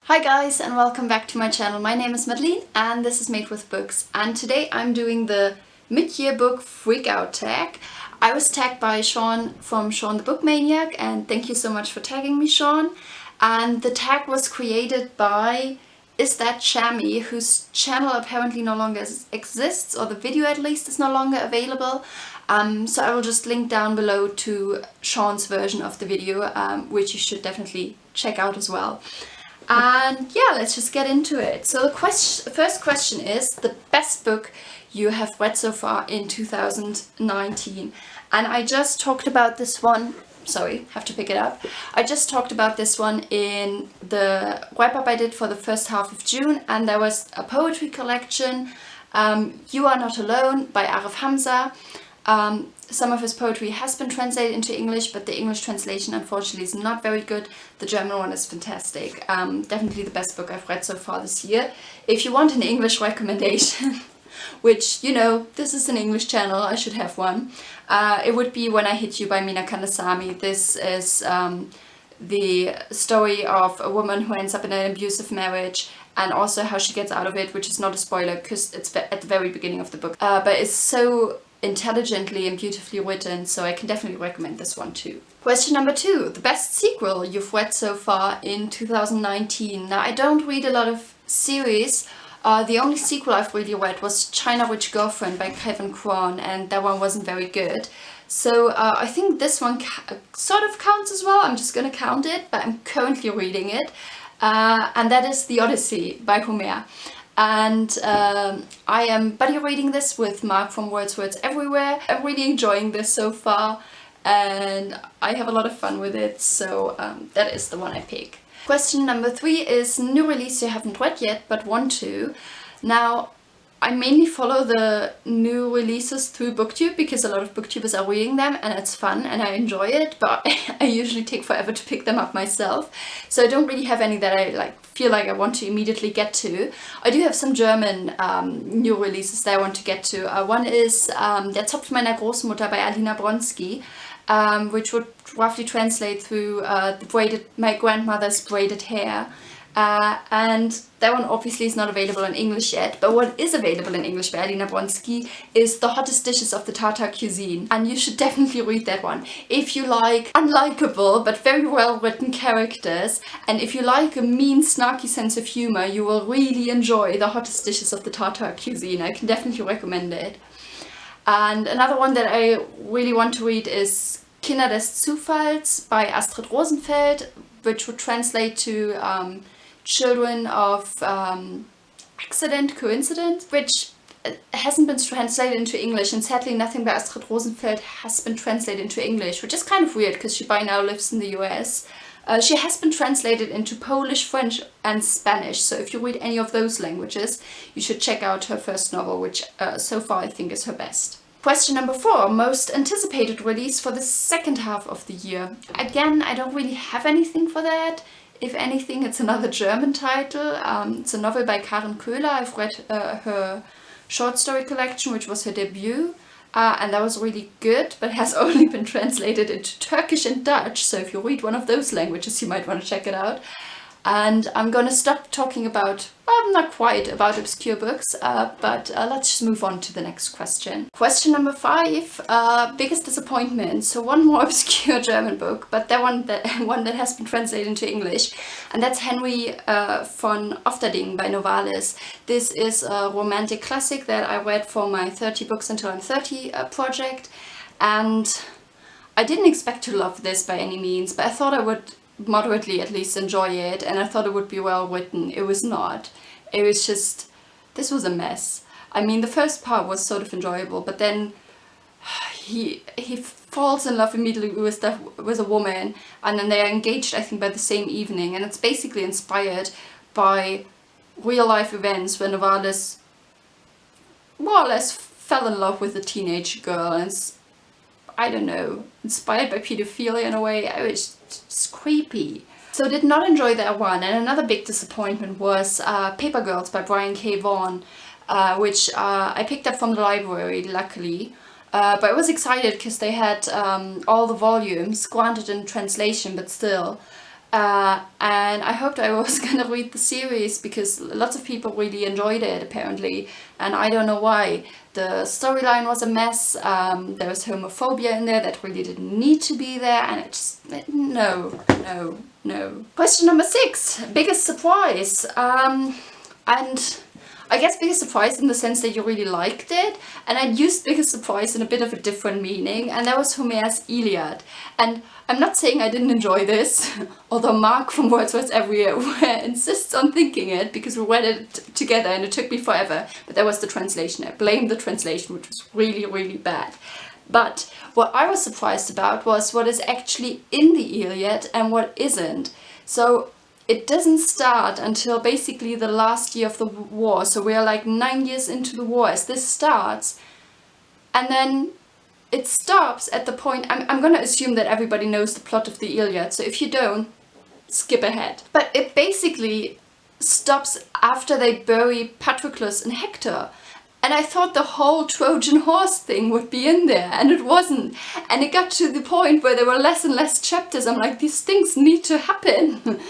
Hi guys and welcome back to my channel. My name is Madeline and this is Made with Books, and today I'm doing the mid-year book freak out tag. I was tagged by Sean from Sean the Book Maniac, and thank you so much for tagging me, Sean. And the tag was created by IsThatChami, whose channel apparently no longer exists, or the video at least is no longer available. So I will just link down below to Sean's version of the video, which you should definitely check out as well. And yeah, let's just get into it. So the first question is the best book you have read so far in 2019. And I just talked about this one, sorry, have to pick it up. I just talked about this one in the wrap-up I did for the first half of June, and there was a poetry collection, You Are Not Alone by Arif Hamza. Some of his poetry has been translated into English, but the English translation unfortunately is not very good. The German one is fantastic. Definitely the best book I've read so far this year. If you want an English recommendation, which, you know, this is an English channel, I should have one, it would be When I Hit You by Mina Kanasami. This is the story of a woman who ends up in an abusive marriage, and also how she gets out of it, which is not a spoiler because it's at the very beginning of the book. But it's so intelligently and beautifully written, so I can definitely recommend this one too. Question number 2, the best sequel you've read so far in 2019. Now, I don't read a lot of series. The only sequel I've really read was China Rich Girlfriend by Kevin Kwan, and that one wasn't very good. So I think this one sort of counts as well. I'm just gonna count it, but I'm currently reading it. And that is The Odyssey by Homer. And I am buddy reading this with Mark from Words Everywhere. I'm really enjoying this so far, and I have a lot of fun with it, so that is the one I pick. Question number 3 is new release you haven't read yet but want to. Now, I mainly follow the new releases through Booktube because a lot of Booktubers are reading them and it's fun and I enjoy it, but I usually take forever to pick them up myself. So I don't really have any that I feel like I want to immediately get to. I do have some German new releases that I want to get to. One is Der Zopf meiner Großmutter by Alina Bronski, which would roughly translate through my grandmother's braided hair. And that one obviously is not available in English yet, but what is available in English by Alina Bronski is The Hottest Dishes of the Tartar Cuisine, and you should definitely read that one. If you like unlikable but very well written characters, and if you like a mean snarky sense of humor, you will really enjoy The Hottest Dishes of the Tartar Cuisine. I can definitely recommend it. And another one that I really want to read is Kinder des Zufalls by Astrid Rosenfeld, which would translate to Children of Accident, Coincidence, which hasn't been translated into English, and sadly nothing by Astrid Rosenfeld has been translated into English, which is kind of weird because she by now lives in the US. She has been translated into Polish, French and Spanish, so if you read any of those languages, you should check out her first novel, which so far I think is her best. Question number 4, most anticipated release for the second half of the year. Again, I don't really have anything for that. If anything, it's another German title. It's a novel by Karen Köhler. I've read her short story collection, which was her debut, and that was really good, but has only been translated into Turkish and Dutch, so if you read one of those languages, you might want to check it out. And I'm gonna stop talking about, not quite about obscure books, but let's just move on to the next question. Question number 5, biggest disappointment. So one more obscure German book, but that one that has been translated into English, and that's Henry von Ofterding by Novalis. This is a romantic classic that I read for my 30 Books Until I'm 30 project, and I didn't expect to love this by any means, but I thought I would moderately at least enjoy it, and I thought it would be well written. It was not. It was just, this was a mess. I mean, the first part was sort of enjoyable, but then he falls in love immediately with a woman, and then they are engaged, I think, by the same evening, and it's basically inspired by real life events where Novalis more or less fell in love with a teenage girl, and it's, I don't know, inspired by pedophilia in a way. It was just creepy. So did not enjoy that one. And another big disappointment was Paper Girls by Brian K. Vaughan, which I picked up from the library, luckily. But I was excited because they had all the volumes, granted in translation, but still. And I hoped I was gonna read the series because lots of people really enjoyed it apparently, and I don't know why. The storyline was a mess, there was homophobia in there that really didn't need to be there, and it just, no, no, no. Question number 6, biggest surprise. And I guess biggest surprise in the sense that you really liked it, and I used biggest surprise in a bit of a different meaning, and that was Homer's Iliad. And I'm not saying I didn't enjoy this, although Mark from Wordsworth Everywhere insists on thinking it because we read it together and it took me forever, but that was the translation. I blame the translation, which was really, really bad. But what I was surprised about was what is actually in the Iliad and what isn't. So it doesn't start until basically the last year of the war, so we are like 9 years into the war as this starts, and then it stops at the point, I'm gonna assume that everybody knows the plot of the Iliad, so if you don't, skip ahead. But it basically stops after they bury Patroclus and Hector. And I thought the whole Trojan horse thing would be in there, and it wasn't. And it got to the point where there were less and less chapters. I'm like, these things need to happen.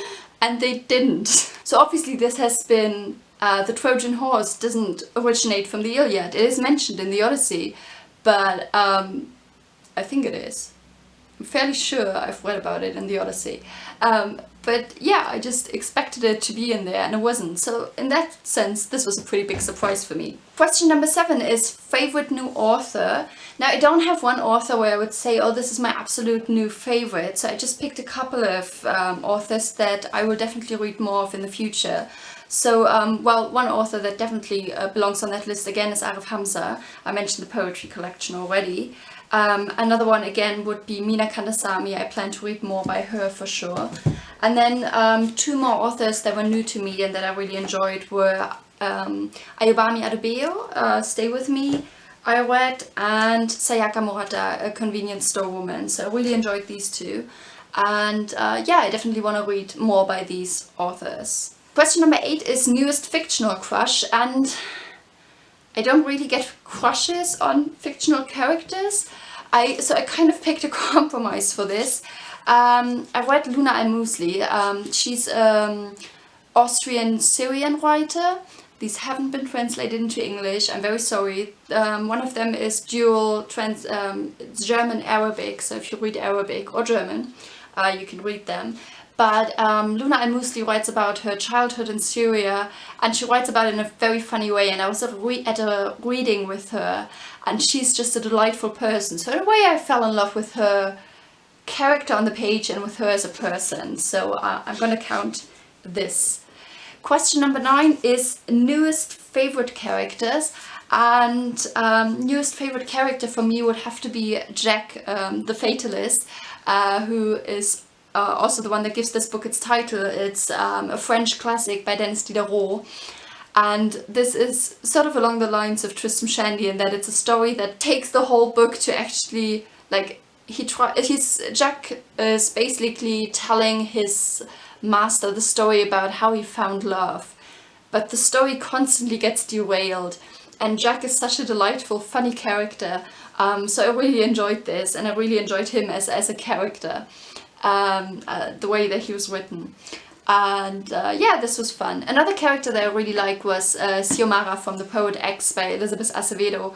And they didn't. So obviously this has been, the Trojan horse doesn't originate from the Iliad. It is mentioned in the Odyssey, but I think it is. I'm fairly sure I've read about it in the Odyssey. But yeah, I just expected it to be in there and it wasn't. So in that sense, this was a pretty big surprise for me. Question number 7 is favorite new author. Now I don't have one author where I would say, oh, this is my absolute new favorite. So I just picked a couple of authors that I will definitely read more of in the future. So, well, one author that definitely belongs on that list again is Arif Hamza. I mentioned the poetry collection already. Another one again would be Mina Kandasamy. I plan to read more by her for sure. And then 2 more authors that were new to me and that I really enjoyed were Ayobami Adebayo, Stay With Me, I read, and Sayaka Murata, A Convenience Store Woman. So I really enjoyed these 2. And yeah, I definitely want to read more by these authors. Question number 8 is newest fictional crush, and I don't really get crushes on fictional characters. So I kind of picked a compromise for this. I read Luna Al-Musli. She's Austrian-Syrian writer. These haven't been translated into English. I'm very sorry. One of them is dual German-Arabic. So if you read Arabic or German, you can read them. But Luna Al-Musli writes about her childhood in Syria, and she writes about it in a very funny way, and I was at a reading with her, and she's just a delightful person. So in a way I fell in love with her character on the page and with her as a person, so I'm gonna count this. Question number 9 is newest favorite characters, and newest favorite character for me would have to be Jack, the Fatalist, who is also the one that gives this book its title. It's a French classic by Denis Diderot, and this is sort of along the lines of Tristram Shandy in that it's a story that takes the whole book to actually, like, Jack is basically telling his master the story about how he found love, but the story constantly gets derailed, and Jack is such a delightful, funny character, so I really enjoyed this, and I really enjoyed him as a character. The way that he was written, and yeah, this was fun. Another character that I really liked was Xiomara from The Poet X by Elizabeth Acevedo,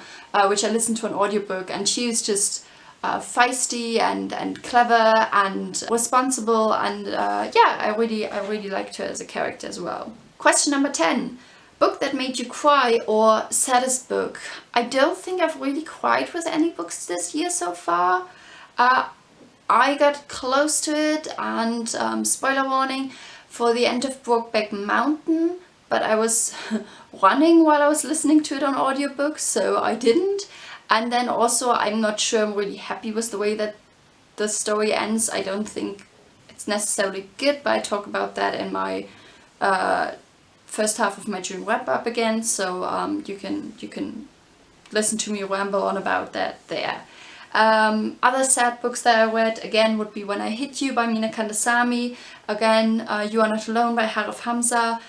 which I listened to an audiobook, and she was just feisty and clever and responsible, and yeah, I really liked her as a character as well. Question number 10. Book that made you cry or saddest book. I don't think I've really cried with any books this year so far. I got close to it, and spoiler warning for the end of Brokeback Mountain, but I was running while I was listening to it on audiobook, so I didn't. And then also I'm not sure I'm really happy with the way that the story ends. I don't think it's necessarily good, but I talk about that in my first half of my June wrap up again, so you can listen to me ramble on about that there. Other sad books that I read again would be When I Hit You by Mina Kandasamy, again You Are Not Alone by Arif Hamza,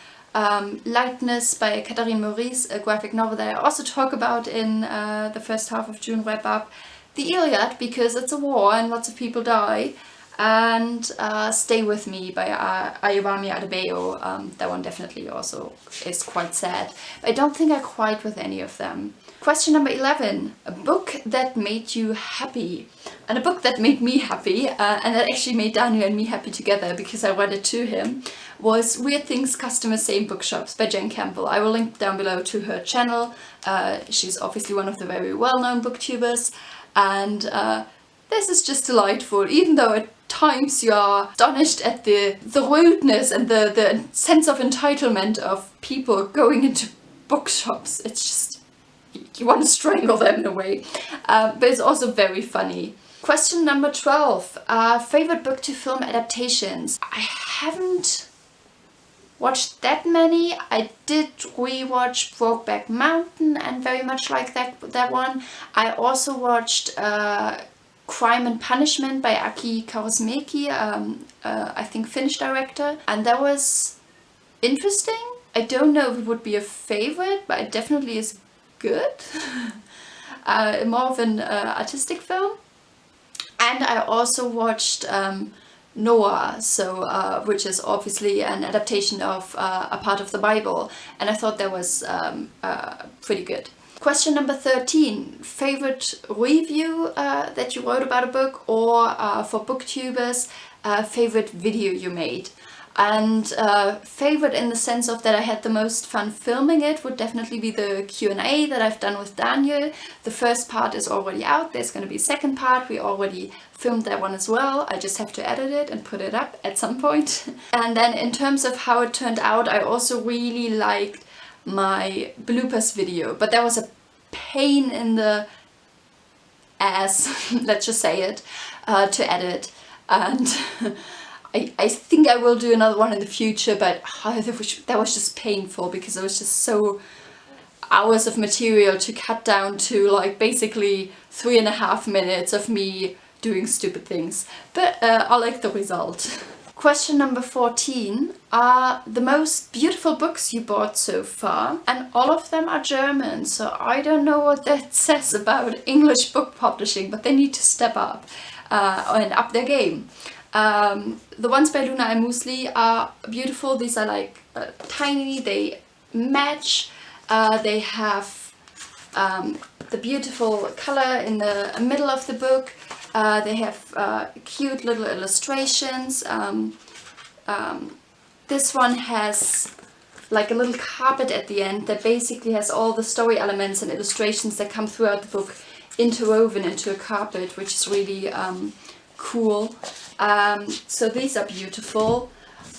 Lightness by Catherine Maurice, a graphic novel that I also talk about in the first half of June wrap up, The Iliad because it's a war and lots of people die, and Stay With Me by Ayobami Adebayo. That one definitely also is quite sad. I don't think I cried with any of them. Question number 11. A book that made you happy. And a book that made me happy, and that actually made Daniel and me happy together because I read it to him, was Weird Things Customers Say in Bookshops by Jen Campbell. I will link down below to her channel. She's obviously one of the very well-known booktubers, and this is just delightful, even though at times you are astonished at the rudeness and the sense of entitlement of people going into bookshops. It's just, you want to strangle them in a way, but it's also very funny. Question number 12. Favorite book to film adaptations. I haven't watched that many. I did rewatch Brokeback Mountain and very much like that one. I also watched Crime and Punishment by Aki Kaurismäki, I think Finnish director, and that was interesting. I don't know if it would be a favorite, but it definitely is good. More of an artistic film. And I also watched Noah, which is obviously an adaptation of a part of the Bible, and I thought that was pretty good. Question number 13. Favorite review that you wrote about a book, or for booktubers, favorite video you made. And favorite in the sense of that I had the most fun filming it would definitely be the Q&A that I've done with Daniel. The first part is already out. There's going to be a second part. We already filmed that one as well. I just have to edit it and put it up at some point. And then in terms of how it turned out, I also really liked my bloopers video, but that was a pain in the ass, let's just say it, to edit. And I think I will do another one in the future, but that was just painful because it was just so hours of material to cut down to like basically 3.5 minutes of me doing stupid things. But I like the result. Question number 14 are the most beautiful books you bought so far, and all of them are German, so I don't know what that says about English book publishing, but they need to step up and up their game. The ones by Luna and Muesli are beautiful. These are like tiny, they match, they have the beautiful color in the middle of the book. They have cute little illustrations. This one has like a little carpet at the end that basically has all the story elements and illustrations that come throughout the book interwoven into a carpet, which is really cool. So these are beautiful.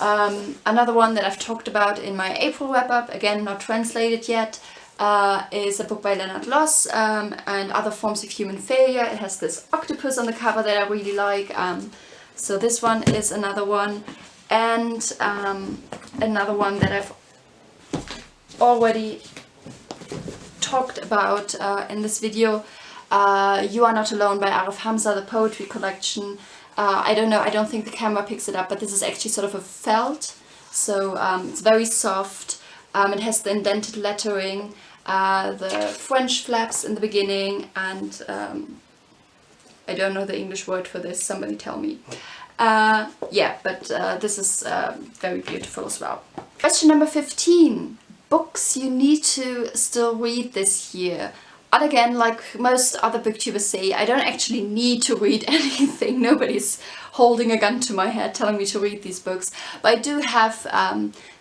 Another one that I've talked about in my April wrap-up, again not translated yet, is a book by Leonard Loss, and Other Forms of Human Failure. It has this octopus on the cover that I really like. So this one is another one. And another one that I've already talked about in this video, You Are Not Alone by Arif Hamza, the poetry collection. I don't know, I don't think the camera picks it up, but this is actually sort of a felt, so it's very soft. It has the indented lettering, the French flaps in the beginning, and I don't know the English word for this, somebody tell me. Yeah, but this is very beautiful as well. Question number 15. Books you need to still read this year. And again, like most other booktubers say, I don't actually need to read anything. Nobody's holding a gun to my head telling me to read these books. But I do have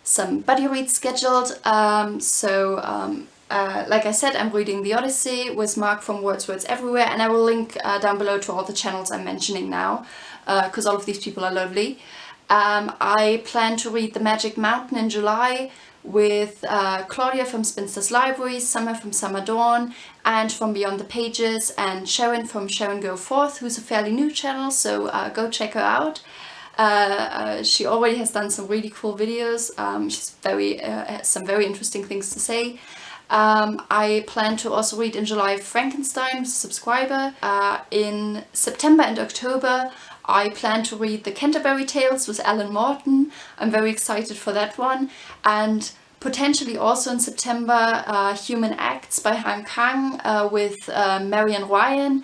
some buddy reads scheduled. Like I said, I'm reading The Odyssey with Mark from Words Everywhere, and I will link down below to all the channels I'm mentioning now, because all of these people are lovely. I plan to read The Magic Mountain in July with Claudia from Spinster's Library, Summer from Summer Dawn, and from Beyond the Pages, and Sharon from Sharon Go Forth, who's a fairly new channel, so go check her out. She already has done some really cool videos. She's has some very interesting things to say. I plan to also read in July Frankenstein, subscriber. In September and October I plan to read The Canterbury Tales with Alan Morton. I'm very excited for that one. And potentially also in September Human Acts by Han Kang with Marian Ryan.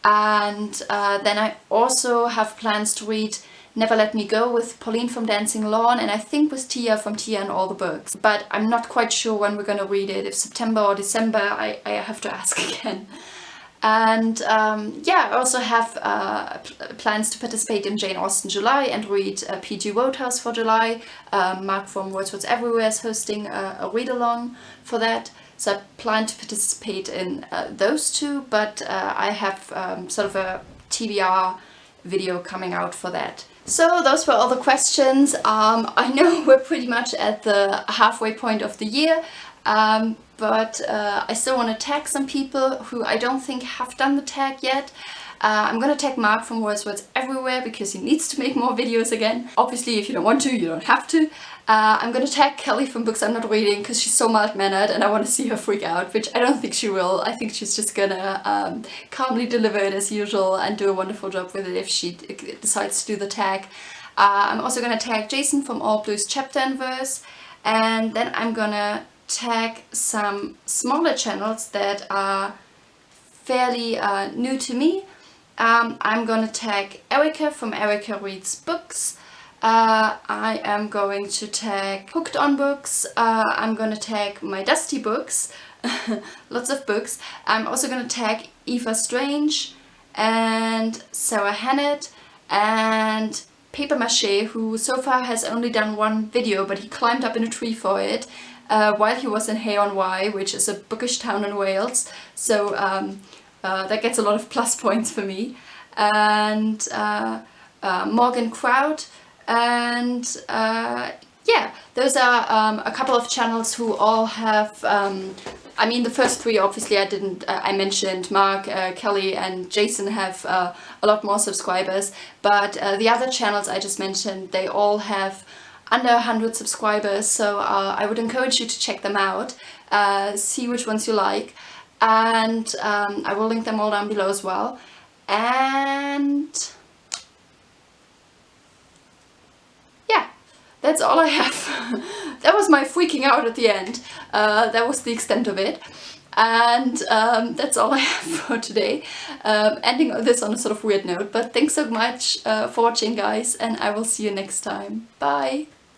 And then I also have plans to read Never Let Me Go with Pauline from Dancing Lawn, and I think with Tia from Tia and All the Books. But I'm not quite sure when we're gonna read it, if September or December, I have to ask again. And yeah, I also have plans to participate in Jane Austen July and read P.G. Wodehouse for July. Mark from Wordsworth Everywhere is hosting a read-along for that. So I plan to participate in those two, but I have sort of a TBR video coming out for that. So those were all the questions. I know we're pretty much at the halfway point of the year. But I still want to tag some people who I don't think have done the tag yet. I'm gonna tag Mark from Wordsworth Everywhere because he needs to make more videos again. Obviously, if you don't want to, you don't have to. I'm gonna tag Kelly from Books I'm Not Reading because she's so mild-mannered and I want to see her freak out, which I don't think she will. I think she's just gonna calmly deliver it as usual and do a wonderful job with it if she decides to do the tag. I'm also gonna tag Jason from All Blues Chapter and Verse, and then I'm gonna tag some smaller channels that are fairly new to me. I'm gonna tag Erica from Erica Reads Books. I am going to tag Hooked on Books. I'm gonna tag My Dusty Books. Lots of books. I'm also gonna tag Eva Strange and Sarah Hannett and Paper Mache, who so far has only done one video, but he climbed up in a tree for it. While he was in Hay on Wye, which is a bookish town in Wales, so that gets a lot of plus points for me. And Morgan Crowd, and yeah, those are a couple of channels who all have, I mean the first three obviously I mentioned Mark, Kelly and Jason have a lot more subscribers, but the other channels I just mentioned, they all have under 100 subscribers, so I would encourage you to check them out, see which ones you like, and I will link them all down below as well. And yeah, that's all I have. That was my freaking out at the end. That was the extent of it. And that's all I have for today. Ending this on a sort of weird note, but thanks so much for watching, guys, and I will see you next time. Bye!